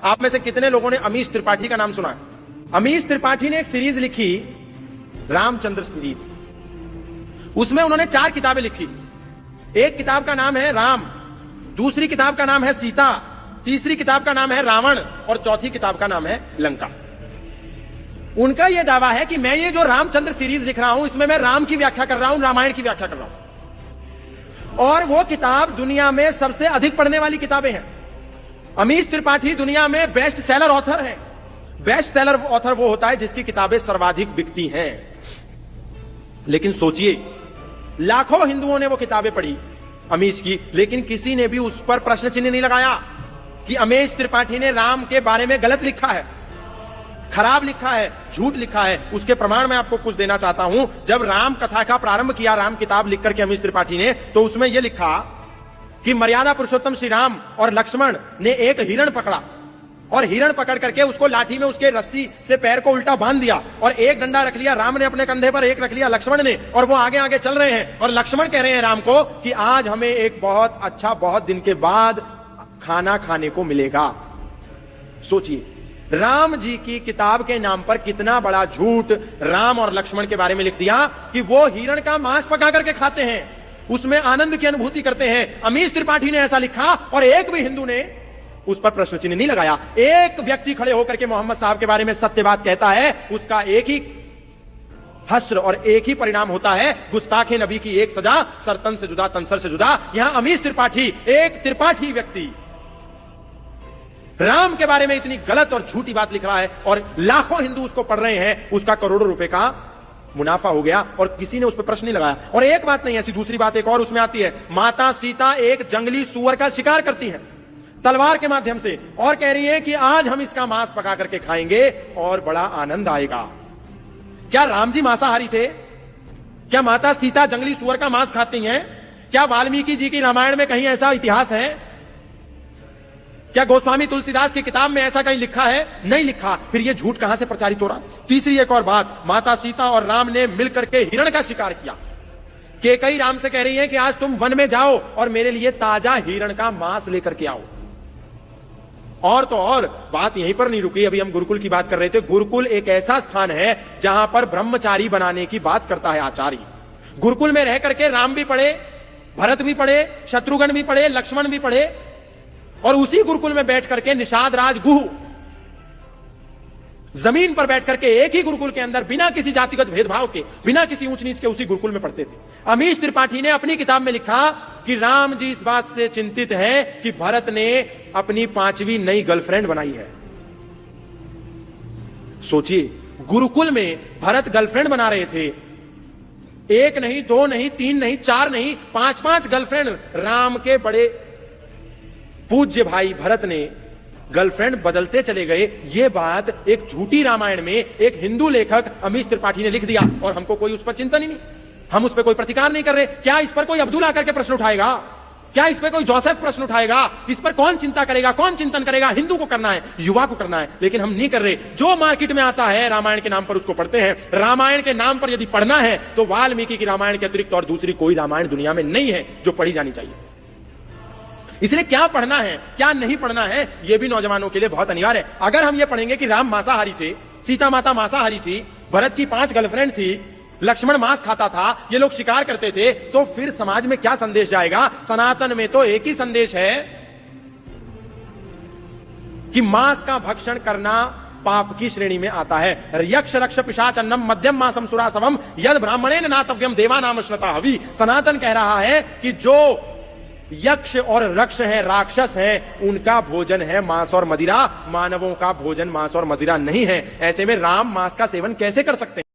आप में से कितने लोगों ने अमीश त्रिपाठी का नाम सुना है? अमीश त्रिपाठी ने एक सीरीज लिखी, रामचंद्र सीरीज। उसमें उन्होंने 4 किताबें लिखी। एक किताब का नाम है राम, दूसरी किताब का नाम है सीता, तीसरी किताब का नाम है रावण और चौथी किताब का नाम है लंका। उनका यह दावा है कि मैं ये जो रामचंद्र सीरीज लिख रहा हूं, इसमें मैं राम की व्याख्या कर रहा हूं, रामायण की व्याख्या कर रहा हूं। और वो किताब दुनिया में सबसे अधिक पढ़ने वाली किताबें हैं। अमीश त्रिपाठी दुनिया में बेस्ट सेलर ऑथर है। बेस्ट सेलर ऑथर वो होता है जिसकी किताबें सर्वाधिक बिकती हैं। लेकिन सोचिए, लाखों हिंदुओं ने वो किताबें पढ़ी अमीश की, लेकिन किसी ने भी उस पर प्रश्न चिन्ह नहीं लगाया कि अमीश त्रिपाठी ने राम के बारे में गलत लिखा है, खराब लिखा है, झूठ लिखा है। उसके प्रमाण मैं आपको कुछ देना चाहता हूं। जब राम कथा का प्रारंभ किया, राम किताब लिख करके अमीश त्रिपाठी ने, तो उसमें यह लिखा कि मर्यादा पुरुषोत्तम श्री राम और लक्ष्मण ने एक हिरण पकड़ा और हिरण पकड़ करके उसको लाठी में उसके रस्सी से पैर को उल्टा बांध दिया और एक डंडा रख लिया राम ने अपने कंधे पर, एक रख लिया लक्ष्मण ने, और वो आगे आगे चल रहे हैं। और लक्ष्मण कह रहे हैं राम को कि आज हमें एक बहुत अच्छा, बहुत दिन के बाद खाना खाने को मिलेगा। सोचिए, राम जी की किताब के नाम पर कितना बड़ा झूठ राम और लक्ष्मण के बारे में लिख दिया कि वो हिरण का मांस पका करके खाते हैं, उसमें आनंद की अनुभूति करते हैं। अमीश त्रिपाठी ने ऐसा लिखा और एक भी हिंदू ने उस पर प्रश्न चिन्ह नहीं लगाया। एक व्यक्ति खड़े होकर के मोहम्मद साहब के बारे में सत्य बात कहता है, उसका एक ही हश्र और एक ही परिणाम होता है, गुस्ताखे नबी की एक सजा, सरतन से जुदा तनसर से जुदा। यहां अमीश त्रिपाठी, एक त्रिपाठी व्यक्ति, राम के बारे में इतनी गलत और झूठी बात लिख रहा है और लाखों हिंदू उसको पढ़ रहे हैं। उसका करोड़ों रुपए का मुनाफा हो गया और किसी ने उस पर प्रश्न नहीं लगाया। और एक बात नहीं, ऐसी दूसरी बात एक और उसमें आती है। माता सीता एक जंगली सूअर का शिकार करती है तलवार के माध्यम से और कह रही है कि आज हम इसका मांस पका करके खाएंगे और बड़ा आनंद आएगा। क्या राम जी मांसाहारी थे? क्या माता सीता जंगली सूअर का मांस खाती हैं? क्या वाल्मीकि जी की रामायण में कहीं ऐसा इतिहास है? क्या गोस्वामी तुलसीदास की किताब में ऐसा कहीं लिखा है? नहीं लिखा। फिर यह झूठ कहां से प्रचारित हो रहा? तीसरी एक और बात, माता सीता और राम ने मिलकर के हिरण का शिकार किया। केकई राम से कह रही है कि आज तुम वन में जाओ और मेरे लिए ताजा हिरण का मांस लेकर के आओ। और तो और बात यहीं पर नहीं रुकी, अभी हम गुरुकुल की बात कर रहे थे। गुरुकुल एक ऐसा स्थान है जहां पर ब्रह्मचारी बनाने की बात करता है आचार्य। गुरुकुल में रह करके राम भी पढ़े, भरत भी पढ़े, शत्रुघ्न भी पढ़े, लक्ष्मण भी पढ़े, और उसी गुरुकुल में बैठ करके निषाद राज गुह जमीन पर बैठ करके एक ही गुरुकुल के अंदर बिना किसी जातिगत भेदभाव के, बिना किसी ऊंच नीच के उसी गुरुकुल में पढ़ते थे। अमीश त्रिपाठी ने अपनी किताब में लिखा कि राम जी इस बात से चिंतित है कि भरत ने अपनी 5वीं नई गर्लफ्रेंड बनाई है। सोचिए, गुरुकुल में भरत गर्लफ्रेंड बना रहे थे। एक नहीं, 2 नहीं, 3 नहीं, 4 नहीं, 5-5 गर्लफ्रेंड राम के बड़े पूज्य भाई भरत ने गर्लफ्रेंड बदलते चले गए। यह बात एक झूठी रामायण में एक हिंदू लेखक अमीश त्रिपाठी ने लिख दिया और हमको कोई उस पर चिंतन ही नहीं, हम उस पर कोई प्रतिकार नहीं कर रहे। क्या इस पर कोई अब्दुल आकर के प्रश्न उठाएगा? क्या इस पर कोई जोसेफ प्रश्न उठाएगा? इस पर कौन चिंता करेगा? कौन चिंतन करेगा? हिंदू को करना है, युवा को करना है, लेकिन हम नहीं कर रहे। जो मार्केट में आता है रामायण के नाम पर उसको पढ़ते हैं। रामायण के नाम पर यदि पढ़ना है तो वाल्मीकि की रामायण के अतिरिक्त और दूसरी कोई रामायण दुनिया में नहीं है जो पढ़ी जानी चाहिए। इसलिए क्या पढ़ना है, क्या नहीं पढ़ना है, यह भी नौजवानों के लिए बहुत अनिवार्य है। अगर हम यह पढ़ेंगे कि राम मांसाहारी थे, सीता माता मांसाहारी थी, भरत की 5 गर्लफ्रेंड थी, लक्ष्मण मांस खाता था, ये लोग शिकार करते थे, तो फिर समाज में क्या संदेश जाएगा? सनातन में तो एक ही संदेश है कि मांस का भक्षण करना पाप की श्रेणी में आता है। यक्ष रक्ष पिशाचन्नम मध्यम मासम सुरासवम यद ब्राह्मणेन नातव्यम देवानाम श्रता हवि। सनातन कह रहा है कि जो यक्ष और रक्ष है, राक्षस है, उनका भोजन है मांस और मदिरा, मानवों का भोजन मांस और मदिरा नहीं है। ऐसे में राम मांस का सेवन कैसे कर सकते हैं?